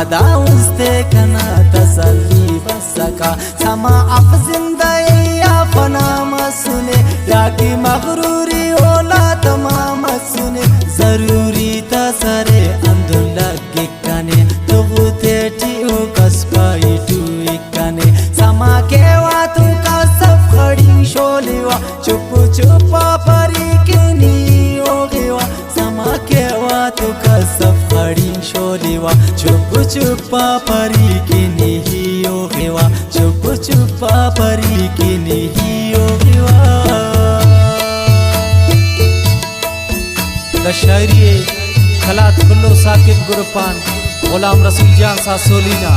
वादा उस्ते कना तसल्ली बसका समा अफ जिंदगी या फना मसुने या की मगरूरी ओला तमाम सुने जरूरी तसरे अंदुल्ला गिकने तो तेटी ओ कसपाई टू इकने समा के वातु का सब खड़ी शोलेवा चुप चुप परी के नी ओ गेवा समा के वातु का सब खड़ी शोलेवा चुप चुप परी के नी ओ गेवा चुप चुप परी के नी ओ गेवा लशायरी खलात खुल्लो साकिब गुरपान गुलाम रसूल जान सा सोलीना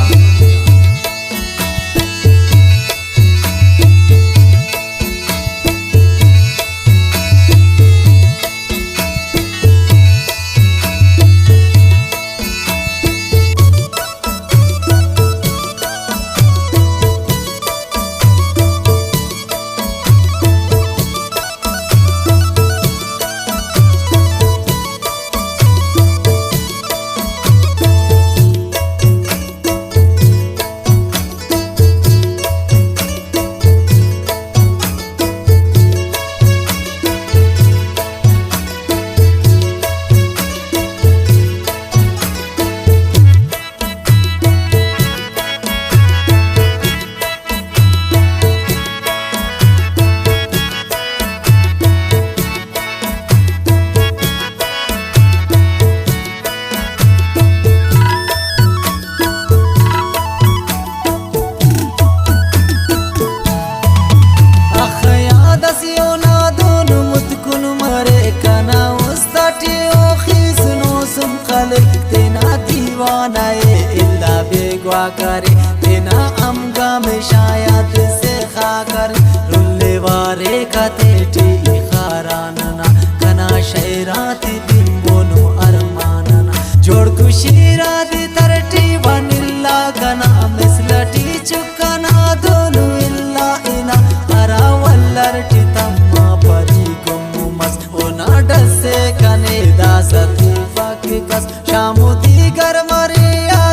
करे तेना अमगा में शायद से खाकर रुल्ले वारे कते टी खारानना कना शैराती बिंबोनो अरमानना जोड़ कुशीरादी तरटी वनिल्ला कना मिसलटी चुकना दोनु इल्ला इना अरा वल्लरटी तम्मा परी गुम्मु मस ओना डसे कने दासती फाकी कस शामुती गरमरे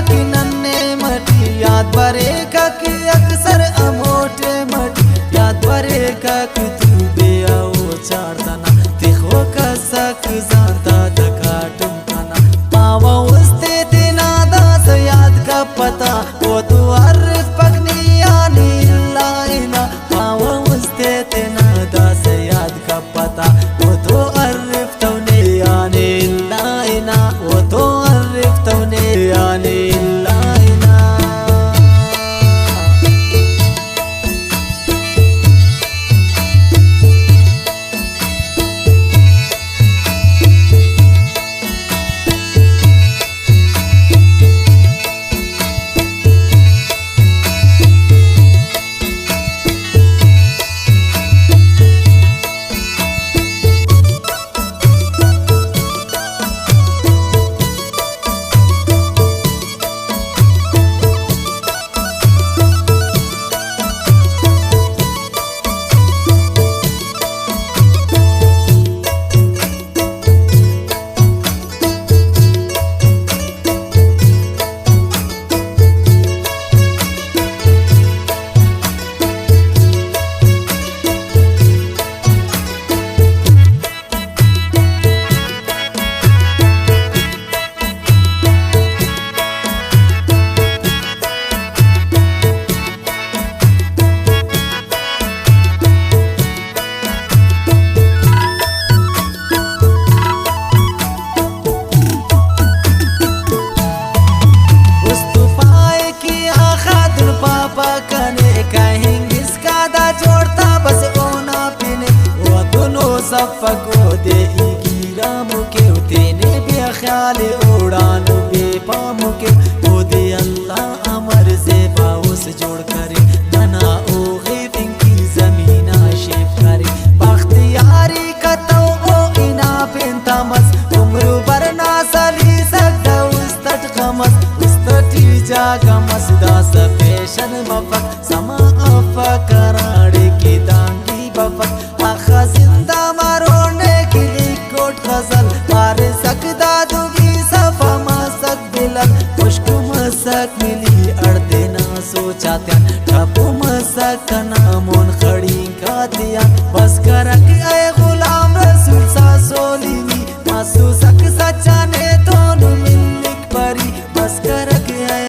की नन्ने मटी याद बरे का कि अक्सर अमोटे मटी याद बरे का कि तू बे आओ चारदाना देखो का सक जानता तका टुमकाना पावा उस्ते तेना दास याद का पता वो तू अर्फ पकनी आनी लाइना पावा उस्ते तेना दास याद का पता वो तो अर्फ तौने आने लाइना वो तो अर्फ तौने आने सफको दे गिरा मुके तेने भी ख्याल उड़ान बेपाम के ओ दे अल्लाह अमर से बाउस जोड़ करे बना ओ खिफिंग की जमीना शेफ करे बख्तियारी कतो ओ इना पेंता मस उम्र बरना सली सकदा उस्तट खमस उस्तटी जागा मसदा सपेशन मफक समा अफकराड़े की दांगी बफक आखा जिंदा मारोने की लिकोट खजल पारे सकदा दुगी सफा मसक दिलक खुशक मसक कमोन खड़ी कातिया बस करक ए गुलाम रसूल सा सोलिनी मासू